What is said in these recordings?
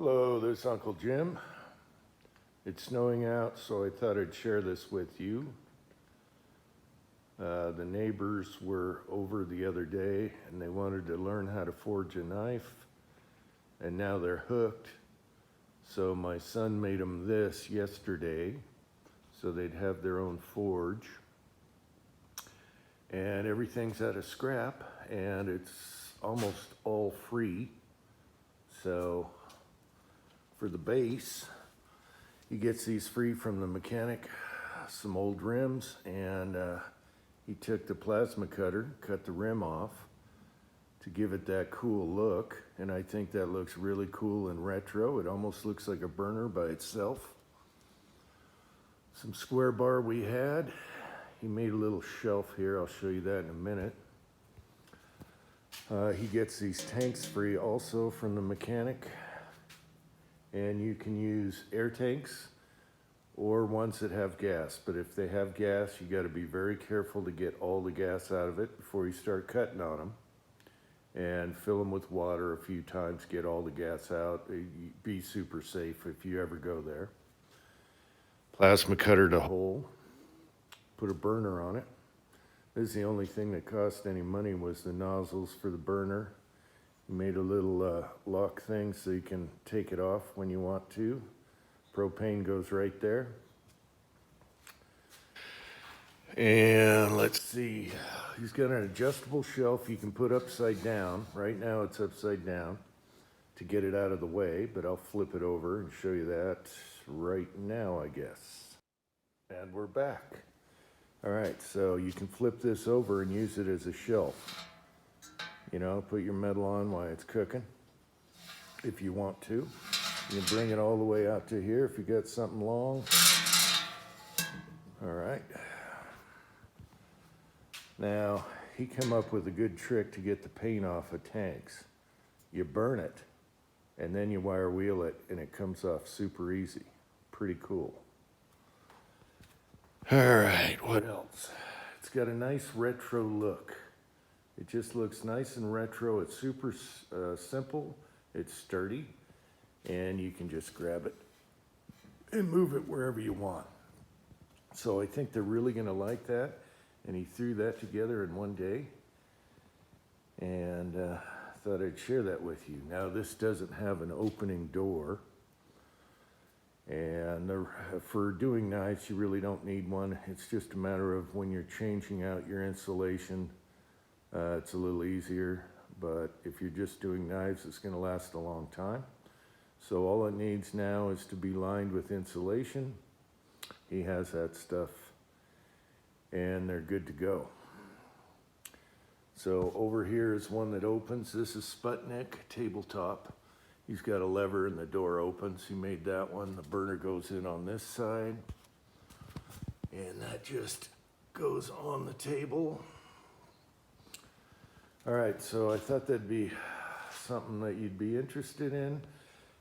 Hello, this is Uncle Jim. It's snowing out, so I thought I'd share this with you. The neighbors were over the other day and they wanted to learn how to forge a knife, and now they're hooked. So my son made them this yesterday so they'd have their own forge. And everything's out of scrap and it's almost all free. So for the base, he gets these free from the mechanic, some old rims, and he took the plasma cutter, cut the rim off to give it that cool look, and I think that looks really cool and retro. It almost looks like a burner by itself. Some square bar we had. He made a little shelf here. I'll show you that in a minute. He gets these tanks free also from the mechanic, and you can use air tanks or ones that have gas. But if they have gas, you got to be very careful to get all the gas out of it before you start cutting on them, and fill them with water a few times, get all the gas out. Be super safe if you ever go there. Plasma cutter to hole, put a burner on it. This is the only thing that cost any money, was the nozzles for the burner. He made a little lock thing so you can take it off when you want to. Propane goes right there. And let's see, he's got an adjustable shelf you can put upside down. Right now it's upside down to get it out of the way, but I'll flip it over and show you that right now, I guess. And we're back. All right, so you can flip this over and use it as a shelf. You know, put your metal on while it's cooking, if you want to. You can bring it all the way out to here if you got something long. All right. Now, he came up with a good trick to get the paint off of tanks. You burn it, and then you wire wheel it, and it comes off super easy. Pretty cool. All right, what else? It's got a nice retro look. It just looks nice and retro. It's super simple, it's sturdy, and you can just grab it and move it wherever you want. So I think they're really gonna like that. And he threw that together in one day, and thought I'd share that with you. Now, this doesn't have an opening door, and for doing knives, you really don't need one. It's just a matter of when you're changing out your insulation, it's a little easier, but if you're just doing knives, it's gonna last a long time. So all it needs now is to be lined with insulation. He has that stuff, and they're good to go. So over here is one that opens. This is Sputnik Tabletop. He's got a lever and the door opens. He made that one. The burner goes in on this side, and that just goes on the table. All right, so I thought that'd be something that you'd be interested in.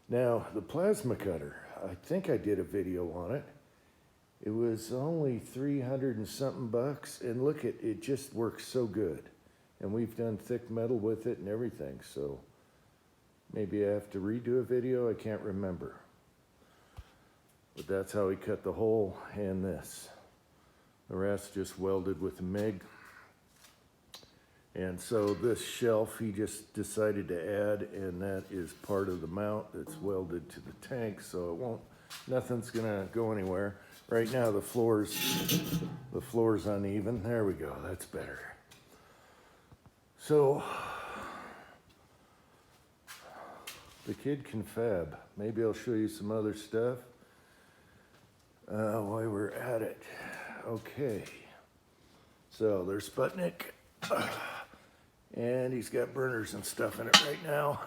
Now, the plasma cutter, I think I did a video on it. It was only 300 and something bucks, and look, it just works so good. And we've done thick metal with it and everything, so maybe I have to redo a video, I can't remember. But that's how he cut the hole and this. The rest just welded with a MIG. And so this shelf he just decided to add, and that is part of the mount that's welded to the tank, so nothing's gonna go anywhere. Right now the floor's uneven. There we go, that's better. So, the kid can fab. Maybe I'll show you some other stuff while we're at it. Okay, so there's Sputnik, and he's got burners and stuff in it right now.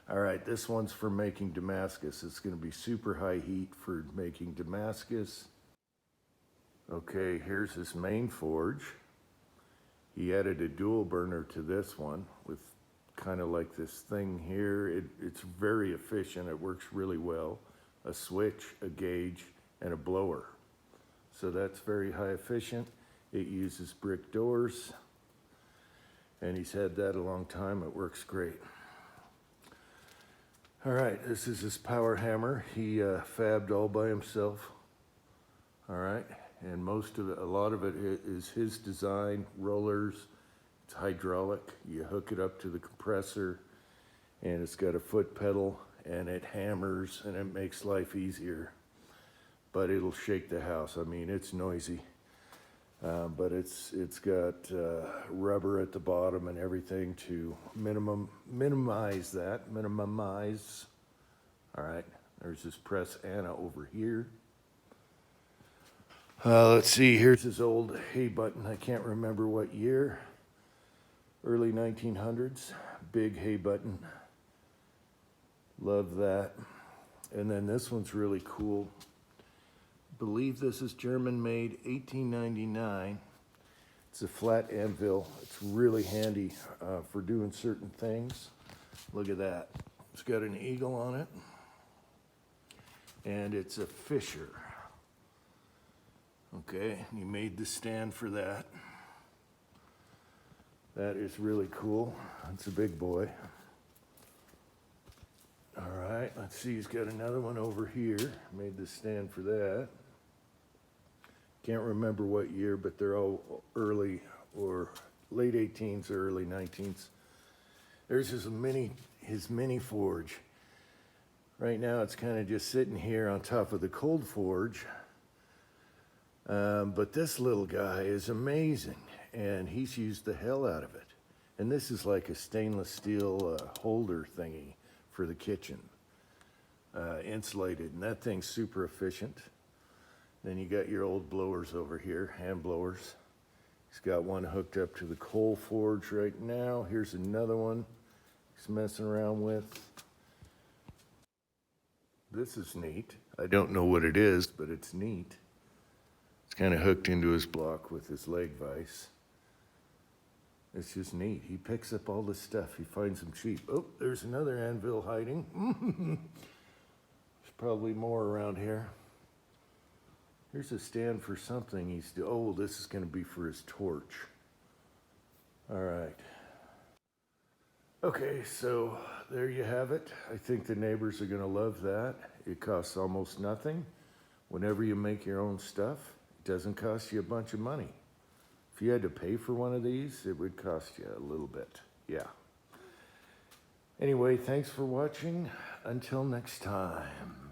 All right, this one's for making Damascus. It's gonna be super high heat for making Damascus. Okay, here's his main forge. He added a dual burner to this one with kind of like this thing here. It's very efficient, it works really well. A switch, a gauge, and a blower. So that's very high efficient. It uses brick doors, and he's had that a long time. It works great. All right, this is his power hammer. He fabbed all by himself. All right, and a lot of it is his design. Rollers, it's hydraulic. You hook it up to the compressor, and it's got a foot pedal, and it hammers, and it makes life easier. But it'll shake the house. I mean, it's noisy. But it's got rubber at the bottom and everything to minimize that. All right, there's this press Anna over here. Let's see, here's his old hay button. I can't remember what year. Early 1900s, big hay button. Love that. And then this one's really cool. Believe this is German made, 1899. It's a flat anvil. It's really handy for doing certain things. Look at that. It's got an eagle on it. And it's a Fisher. Okay, he made the stand for that. That is really cool. It's a big boy. All right, let's see, he's got another one over here. Made the stand for that. Can't remember what year, but they're all early or late 18s or early 19s. There's his mini forge. Right now it's kind of just sitting here on top of the cold forge. But this little guy is amazing, and he's used the hell out of it. And this is like a stainless steel holder thingy for the kitchen, insulated, and that thing's super efficient. Then you got your old blowers over here, hand blowers. He's got one hooked up to the coal forge right now. Here's another one he's messing around with. This is neat. I don't know what it is, but it's neat. It's kind of hooked into his block with his leg vise. It's just neat. He picks up all this stuff. He finds them cheap. Oh, there's another anvil hiding. There's probably more around here. Here's a stand for something. Oh, this is going to be for his torch. All right. Okay, so there you have it. I think the neighbors are going to love that. It costs almost nothing. Whenever you make your own stuff, it doesn't cost you a bunch of money. If you had to pay for one of these, it would cost you a little bit. Yeah. Anyway, thanks for watching. Until next time.